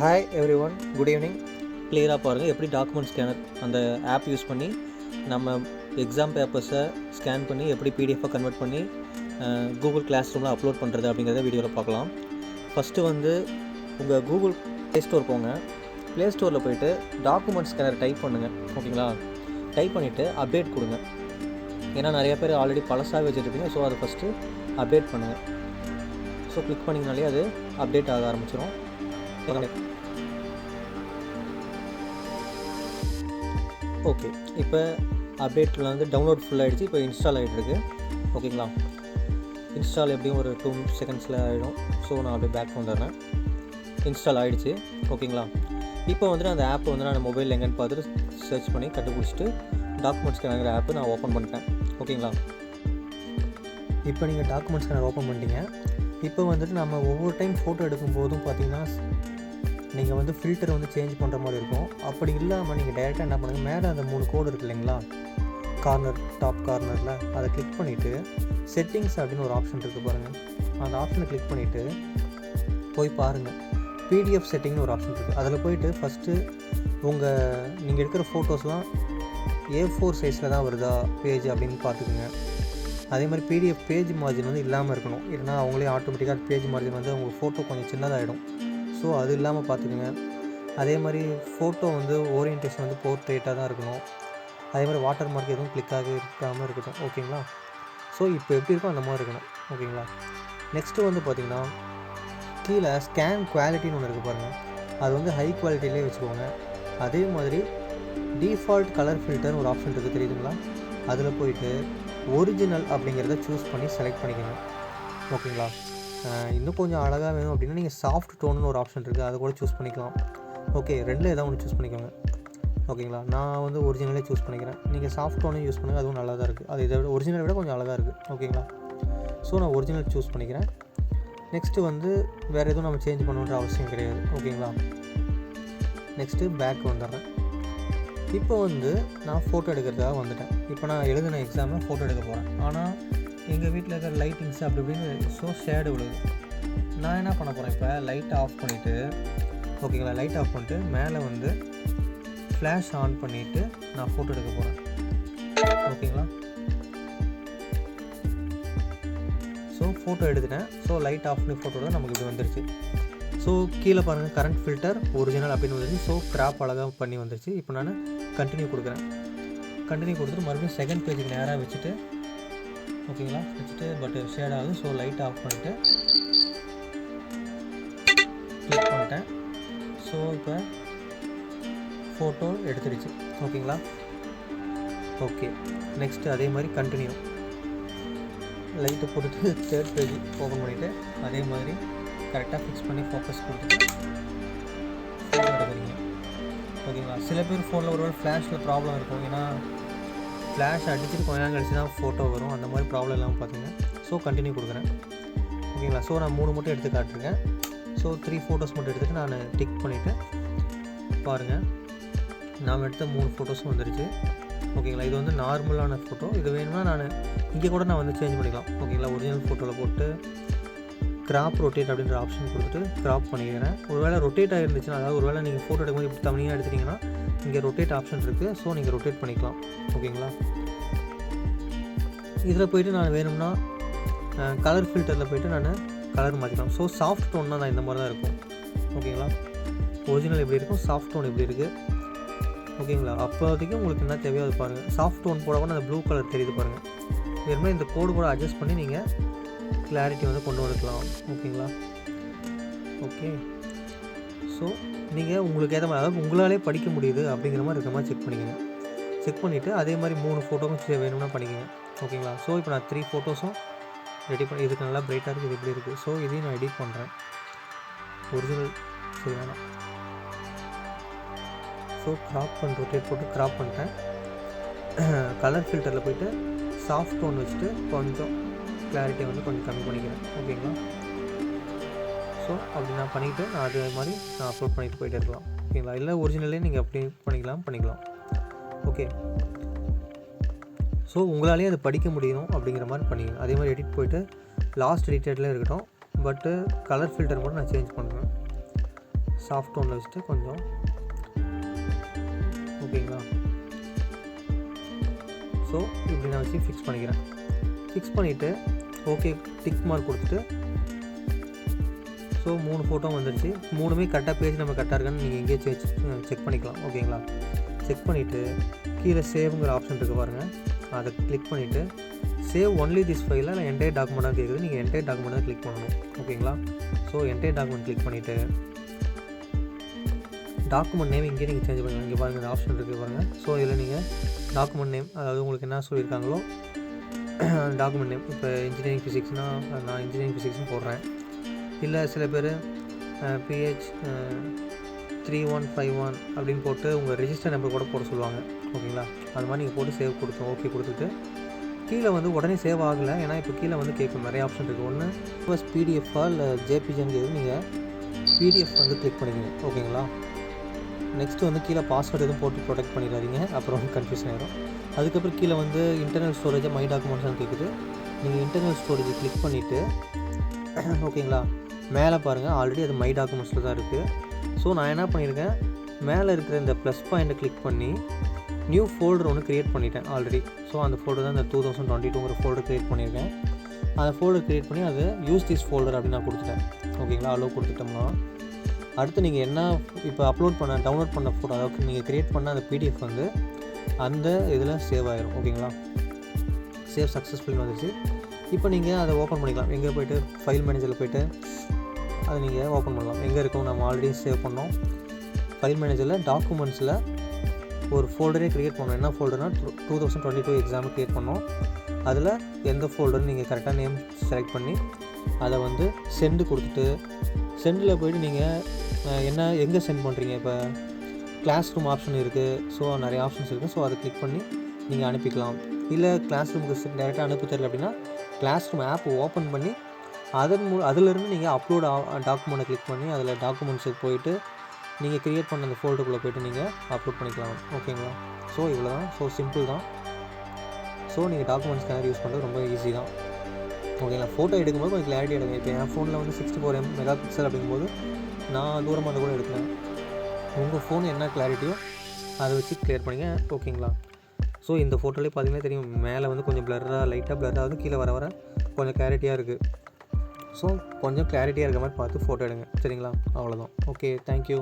Hi every one, good evening. கிளியராக பாருங்கள் எப்படி டாக்குமெண்ட் ஸ்கேனர் அந்த ஆப் யூஸ் பண்ணி நம்ம எக்ஸாம் பேப்பர்ஸை ஸ்கேன் பண்ணி எப்படி பிடிஎஃபாக கன்வெர்ட் பண்ணி கூகுள் கிளாஸ் ரூமில் அப்லோட் பண்ணுறது அப்படிங்கிறத வீடியோவில் பார்க்கலாம். ஃபஸ்ட்டு உங்கள் கூகுள் ப்ளே ஸ்டோர் போங்க. ப்ளே ஸ்டோரில் போய்ட்டு டாக்குமெண்ட் ஸ்கேனர் டைப் பண்ணுங்கள். ஓகேங்களா? டைப் பண்ணிவிட்டு அப்டேட் கொடுங்க. ஏன்னா நிறைய பேர் ஆல்ரெடி பழசாக வச்சுருப்பீங்க. ஸோ அதை ஃபஸ்ட்டு அப்டேட் பண்ணுங்கள். ஸோ கிளிக் பண்ணிங்கனாலே அது அப்டேட் ஆக ஆரம்பிச்சிடும். ஓகே, இப்போ அப்டேட்டில் டவுன்லோட் ஃபுல் ஆகிடுச்சு. இப்போ இன்ஸ்டால் ஆகிட்டுருக்கு. ஓகேங்களா? இன்ஸ்டால் எப்படியும் ஒரு 2 செகண்ட்ஸில் ஆகிடும். ஸோ நான் அப்படியே பேக் வந்துடுறேன். இன்ஸ்டால் ஆகிடுச்சு. ஓகேங்களா? இப்போ அந்த ஆப் நான் மொபைலில் எங்கேன்னு பார்த்துட்டு சர்ச் பண்ணி கண்டுபிடிச்சிட்டு டாக்குமெண்ட் ஸ்கேனர் ஆப்பு நான் ஓப்பன் பண்ணிட்டேன். ஓகேங்களா? இப்போ நீங்கள் டாக்குமெண்ட் ஸ்கேனர் ஓப்பன் பண்ணிட்டீங்க. இப்போ நம்ம ஒவ்வொரு டைம் ஃபோட்டோ எடுக்கும் போதும் பார்த்தீங்கன்னா நீங்கள் ஃபில்டர் சேஞ்ச் பண்ணுற மாதிரி இருக்கும். அப்படி இல்லாமல் நீங்கள் டைரெக்டாக என்ன பண்ணுங்கள், மேலே அந்த 3 கோடு இருக்குது இல்லைங்களா, டாப் கார்னரில் அதை கிளிக் பண்ணிவிட்டு செட்டிங்ஸ் அப்படின்னு ஒரு ஆப்ஷன் இருக்குது பாருங்கள். அந்த ஆப்ஷனை கிளிக் பண்ணிவிட்டு போய் பாருங்கள். பிடிஎஃப் செட்டிங்னு ஒரு ஆப்ஷன் இருக்குது. அதில் போய்ட்டு ஃபஸ்ட்டு நீங்கள் எடுக்கிற ஃபோட்டோஸ்லாம் A4 சைஸில் தான் வருதா பேஜ் அப்படின்னு பார்த்துக்குங்க. அதே மாதிரி பிடிஎஃப் பேஜ் மார்ஜின் இல்லாமல் இருக்கணும். இல்லைனா அவங்களே ஆட்டோமேட்டிக்காக பேஜ் மார்ஜின் உங்கள் ஃபோட்டோ கொஞ்சம் சின்னதாகிடும். ஸோ அது இல்லாமல் பார்த்துக்குங்க. அதே மாதிரி ஃபோட்டோ ஓரியன்டேஷன் போர்ட்ரேட்டாக தான் இருக்கணும். அதே மாதிரி வாட்டர் மார்க் எதுவும் கிளிக்காக இருக்காமல் இருக்கட்டும். ஓகேங்களா? ஸோ இப்போ எப்படி இருக்கோ அந்த மாதிரி இருக்கணும். ஓகேங்களா? நெக்ஸ்ட்டு பார்த்திங்கன்னா கீழே ஸ்கேன் குவாலிட்டின்னு ஒன்று இருக்குது பாருங்கள். அது ஹை குவாலிட்டியிலே வச்சுக்கோங்க. அதே மாதிரி டிஃபால்ட் கலர் ஃபில்டர்னு ஒரு ஆப்ஷன் இருக்குது, தெரியுதுங்களா? அதில் போயிட்டு ஒரிஜினல் அப்படிங்கிறத சூஸ் பண்ணி செலக்ட் பண்ணிக்கோங்க. ஓகேங்களா? இன்னும் கொஞ்சம் அழகாக வேணும் அப்படின்னா நீங்கள் சாஃப்ட் டோனுன்னு ஒரு ஆப்ஷன் இருக்குது, அதை கூட சூஸ் பண்ணிக்கலாம். ஓகே, ரெண்டில் ஏதாவது ஒன்று சூஸ் பண்ணிக்கோங்க. ஓகேங்களா? நான் ஒரிஜினலே சூஸ் பண்ணிக்கிறேன். நீங்கள் சாஃப்ட் டோனே யூஸ் பண்ணுங்கள், அதுவும் நல்லா தான் இருக்குது. அது இதை விட ஒரிஜினலை விட கொஞ்சம் அழகாக இருக்குது. ஓகேங்களா? ஸோ நான் ஒரிஜினல் சூஸ் பண்ணிக்கிறேன். நெக்ஸ்ட்டு வேறு எதுவும் நம்ம சேஞ்ச் பண்ணணுன்ற அவசியம் கிடையாது. ஓகேங்களா? நெக்ஸ்ட்டு பேக் வந்துடுறேன். இப்போ நான் ஃபோட்டோ எடுக்கிறதுக்காக வந்துட்டேன். இப்போ நான் எழுதின எக்ஸாமில் ஃபோட்டோ எடுக்க போகிறேன். ஆனால் எங்கள் வீட்டில் இருக்கிற லைட்டிங்ஸ் அப்படி இப்படின்னு ஷேடு விழுது. நான் என்ன பண்ண போகிறேன், இப்போ லைட்டை ஆஃப் பண்ணிவிட்டு, ஓகேங்களா, லைட் ஆஃப் பண்ணிட்டு மேலே ஃப்ளாஷ் ஆன் பண்ணிவிட்டு நான் ஃபோட்டோ எடுக்க போகிறேன். ஓகேங்களா? ஸோ ஃபோட்டோ எடுத்துட்டேன். ஸோ லைட் ஆஃப் பண்ணி ஃபோட்டோ தான் நமக்கு இப்படி வந்துருச்சு. ஸோ கீழே பாருங்கள், கரண்ட் ஃபில்டர் ஒரிஜினல் அப்படின்னு வந்துருச்சு. ஸோ கிராப் அழகாக பண்ணி வந்துருச்சு. இப்போ நான் கண்டினியூ கொடுக்குறேன். கண்டினியூ கொடுத்துட்டு மறுபடியும் செகண்ட் பேஜுக்கு நேராக வச்சுட்டு, ஓகேங்களா, வச்சுட்டு பட் ஷேட் ஆகுது. ஸோ லைட் ஆஃப் பண்ணிட்டு கிளிக் பண்ணிட்டேன். ஸோ இப்போ ஃபோட்டோ எடுத்துடுச்சு. ஓகேங்களா? ஓகே, நெக்ஸ்ட்டு அதே மாதிரி கண்டினியூ லைட்டை போட்டுட்டு தேர்ட் பேஜ் ஓப்பன் பண்ணிவிட்டு அதே மாதிரி கரெக்டாக ஃபிக்ஸ் பண்ணி ஃபோக்கஸ் கொடுத்துட்டு ஃபோட்டோ எடுக்கிறீங்க. ஓகேங்களா? சில பேர் ஃபோனில் ஒருவேளை ஃப்ளாஷில் ப்ராப்ளம் இருக்கும். ஏன்னா ஃப்ளாஷ் அடிச்சுட்டு கொஞ்ச நேரம் கழிச்சு தான் ஃபோட்டோ வரும். அந்த மாதிரி ப்ராப்ளம் இல்லாமல் பார்த்துங்க. ஸோ கண்டினியூ கொடுக்குறேன். ஓகேங்களா? ஸோ நான் 3 மட்டும் எடுத்து காட்டுருக்கேன். ஸோ 3 ஃபோட்டோஸ் மட்டும் எடுத்துகிட்டு நான் டிக் பண்ணிவிட்டு பாருங்கள், நாம் எடுத்த 3 ஃபோட்டோஸும் வந்துருச்சு. ஓகேங்களா? இது நார்மலான ஃபோட்டோ. இது வேணும்னா நான் இங்கே கூட நான் சேஞ்ச் பண்ணிக்கலாம். ஓகேங்களா? ஒரிஜினல் ஃபோட்டோவில் போட்டு கிராப் ரொட்டேட் அப்படின்ற ஆப்ஷன் கொடுத்துட்டு கிராப் பண்ணிக்கிறேன். ஒருவேளை ரொட்டேட் ஆகிருந்துச்சுன்னா, அதாவது ஒருவேளை நீங்கள் ஃபோட்டோ எடுக்கும்போது இப்படி தனியாக எடுத்துட்டிங்கன்னா இங்கே ரொட்டேட் ஆப்ஷன் இருக்குது. ஸோ நீங்கள் ரொட்டேட் பண்ணிக்கலாம். ஓகேங்களா? இதில் போய்ட்டு நான் வேணும்னா கலர் ஃபில்டரில் போய்ட்டு நான் கலர் மாற்றிக்கலாம். ஸோ சாஃப்ட் டோன்னா நான் இந்த மாதிரி தான் இருக்கும். ஓகேங்களா? ஒரிஜினல் எப்படி இருக்கும், சாஃப்ட் டோன் எப்படி இருக்குது. ஓகேங்களா? அப்போதைக்கு உங்களுக்கு என்ன தேவையோ அது பாருங்கள். சாஃப்ட் டோன் போட கூட அந்த ப்ளூ கலர் தெரியுது பாருங்கள். வேணுமே இந்த கோடு கூட அட்ஜஸ்ட் பண்ணி நீங்கள் கிளாரிட்டி கொண்டு வந்துக்கலாம். ஓகேங்களா? ஓகே, ஸோ நீங்கள் உங்களுக்கு ஏற்ற மாதிரி, அதாவது உங்களாலே படிக்க முடியுது அப்படிங்கிற மாதிரி இருக்கிற மாதிரி செக் பண்ணிக்கோங்க. செக் பண்ணிவிட்டு அதே மாதிரி 3 ஃபோட்டோவும் வேணும்னா பண்ணிக்கோங்க. ஓகேங்களா? ஸோ இப்போ நான் 3 ஃபோட்டோஸும் ரெடி பண்ணி, இதுக்கு நல்லா பிரைட்டாக இருக்குது, இது இப்படி இருக்குது. ஸோ இதையும் நான் எடிட் பண்ணுறேன். ஒரிஜினல் சரி வேணாம். ஸோ க்ராப் பண்ணி ரொட்டேட் போட்டு க்ராப் பண்ணிட்டேன். கலர் ஃபில்டரில் போய்ட்டு சாஃப்ட் டோன் வச்சுட்டு கொஞ்சம் கிளாரிட்டி கொஞ்சம் கம்மி பண்ணிக்கிறேன். ஓகேங்களா? ஸோ அப்படி நான் பண்ணிவிட்டு நான் அதே மாதிரி நான் அப்லோட் பண்ணிட்டு போயிட்டே இருக்கலாம். ஓகேங்களா? இல்லை ஒரிஜினலே நீங்கள் அப்படி பண்ணிக்கலாம். ஓகே, ஸோ உங்களாலேயே அதை படிக்க முடியும் அப்படிங்கிற மாதிரி பண்ணிக்கலாம். அதே மாதிரி எடிட் போய்ட்டு லாஸ்ட் எடிட்டட்லேயே இருக்கட்டும். பட்டு கலர் ஃபில்டர் மட்டும் நான் சேஞ்ச் பண்ணுறேன். சாஃப்ட் டோனில் வச்சுட்டு கொஞ்சம் ஓகேங்களா. ஸோ இப்படி நான் வச்சு ஃபிக்ஸ் பண்ணிக்கிறேன். ஃபிக்ஸ் பண்ணிவிட்டு ஓகே டிக் மார்க் கொடுத்துட்டு ஸோ 3 ஃபோட்டோ வந்துடுச்சு. 3மே கரெக்டாக பேஜ் நம்ம கரெக்டாக இருக்கான்னு நீங்கள் எங்கேயும் செக் பண்ணிக்கலாம். ஓகேங்களா. செக் பண்ணிவிட்டு கீழே சேவ்ங்கிற ஆப்ஷன் இருக்குது பாருங்கள், அதை கிளிக் பண்ணிவிட்டு சேவ் ஒன்லி திஸ் ஃபைலில் நான் என்டையர் டாக்குமெண்ட்டாக கேட்குது, நீங்கள் என்டையர் டாக்குமெண்ட் தான் கிளிக் பண்ணணும். ஓகேங்களா. ஸோ என்டையர் டாக்குமெண்ட் கிளிக் பண்ணிவிட்டு டாக்குமெண்ட் நேம் இங்கே நீங்கள் சேஞ்ச் பண்ணிக்கலாம். இங்கே பாருங்கள் இந்த ஆப்ஷன் இருக்குது பாருங்கள். ஸோ இதில் நீங்கள் டாக்குமெண்ட் நேம், அதாவது உங்களுக்கு என்ன சொல்லியிருக்காங்களோ டாக்குமெண்ட் நேம், இப்போ இன்ஜினியரிங் ஃபிசிக்ஸ்னால் நான் இன்ஜினியரிங் ஃபிசிக்ஸ்னு போடுறேன். இல்லை சில பேர் PH 3151 அப்படின்னு போட்டு உங்கள் ரெஜிஸ்டர் நம்பர் கூட போட சொல்லுவாங்க. ஓகேங்களா. அது மாதிரி நீங்கள் போட்டு சேவ் கொடுத்தோம். ஓகே கொடுத்துட்டு கீழே வந்து உடனே சேவ் ஆகலை, ஏன்னா இப்போ கீழே வந்து கேட்கும் நிறைய ஆப்ஷன் இருக்குது. ஒன்று ப்ளஸ் பிடிஎஃபாக இல்லை ஜேபிஜின்னு கேட்குது, நீங்கள் பிடிஎஃப் வந்து கிளிக் பண்ணிக்கங்க. ஓகேங்களா. நெக்ஸ்ட்டு வந்து கீழே பாஸ்வேர்டு எதுவும் போட்டு ப்ரொடெக்ட் பண்ணிடாதீங்க, அப்புறம் கன்ஃபியூஷன் ஆகிடும். அதுக்கப்புறம் கீழே வந்து இன்டர்னல் ஸ்டோரேஜை மை டாக்குமெண்ட்ஸ்னு கேட்குது, நீங்கள் இன்டர்னல் ஸ்டோரேஜை கிளிக் பண்ணிவிட்டு ஓகேங்களா மேலே பாருங்கள் ஆல்ரெடி அது மை டாக்குமெண்ட்ஸில் தான் இருக்குது. ஸோ நான் என்ன பண்ணியிருக்கேன், மேலே இருக்கிற இந்த ப்ளஸ் பாயிண்ட்டை கிளிக் பண்ணி நியூ ஃபோல்டர் ஒன்று க்ரியேட் பண்ணிட்டேன் ஆல்ரெடி. ஸோ அந்த ஃபோல்டர் தான் இந்த 2022 ஃபோல்டர் க்ரியேட் பண்ணியிருக்கேன். அந்த ஃபோல்டர் க்ரியேட் பண்ணி அது யூஸ் திஸ் ஃபோல்டர் அப்படின்னு நான் கொடுத்துட்டேன். ஓகேங்களா. அலோவ் கொடுத்துட்டோம்னா அடுத்து நீங்கள் என்ன இப்போ டவுன்லோட் பண்ண ஃபோட்டோ, அதாவது நீங்கள் க்ரியேட் பண்ண அந்த பிடிஎஃப் வந்து அந்த இதில் சேவ் ஆகிடும். ஓகேங்களா. சேவ் சக்ஸஸ்ஃபுல்னு வந்துச்சு. இப்போ நீங்கள் அதை ஓப்பன் பண்ணிக்கலாம். எங்கே போய்ட்டு ஃபைல் மேனேஜரில் போய்ட்டு அதை நீங்கள் ஓப்பன் பண்ணலாம். எங்கே இருக்கும், நம்ம ஆல்ரெடி சேவ் பண்ணோம். ஃபைல் மேனேஜரில் டாக்குமெண்ட்ஸில் ஒரு ஃபோல்டரே க்ரியேட் பண்ணோம். என்ன ஃபோல்டர்னால் 2022 எக்ஸாம் க்ரியேட் பண்ணோம். அதில் எந்த ஃபோல்டர்னு நீங்கள் கரெக்டாக நேம் செலக்ட் பண்ணி அதை வந்து சென்டு கொடுத்துட்டு சென்டில் போய்ட்டு நீங்கள் எங்கே சென்ட் பண்ணுறீங்க, இப்போ கிளாஸ் ரூம் ஆப்ஷன் இருக்குது. ஸோ நிறைய ஆப்ஷன்ஸ் இருக்குது. ஸோ அதை கிளிக் பண்ணி நீங்கள் அனுப்பிக்கலாம். இல்லை கிளாஸ் ரூமுக்கு டேரெக்டாக அனுப்ப தெரியல அப்படின்னா கிளாஸ் ரூம் ஆப் ஓப்பன் பண்ணி அதிலிருந்து நீங்கள் அப்லோட் டாக்குமெண்ட்டை கிளிக் பண்ணி அதில் டாக்குமெண்ட்ஸுக்கு போய்ட்டு நீங்கள் க்ரியேட் பண்ண அந்த ஃபோல்டருக்குள்ளே போய்ட்டு நீங்கள் அப்லோட் பண்ணிக்கலாம். ஓகேங்களா. ஸோ இவ்வளோ தான். ஸோ சிம்பிள் தான். ஸோ நீங்கள் டாக்குமெண்ட் ஸ்கேனர் யூஸ் பண்ணுறது ரொம்ப ஈஸி தான். ஓகேங்களா. ஃபோட்டோ எடுக்கும்போது கொஞ்சம் கிளாரிட்டி எடுங்க. இப்போ என் ஃபோனில் வந்து 64 மெகா பிக்சல் அப்படிங்கும்போது நான் தூரமாக இருந்து கூட எடுக்கிறேன். உங்கள் ஃபோன் என்ன கிளாரிட்டியோ அதை வச்சு கிளியர் பண்ணிங்க. ஓகேங்களா. ஸோ இந்த ஃபோட்டோலேயே பார்த்தீங்கன்னா தெரியும், மேலே வந்து கொஞ்சம் லைட்டாக பிளர்ராக கீழே வர கொஞ்சம் கிளாரிட்டியாக இருக்குது. ஸோ கொஞ்சம் கிளாரிட்டியாக இருக்க மாதிரி பார்த்து ஃபோட்டோ எடுங்க. சரிங்களா. அவ்வளோதான். Okay, thank you.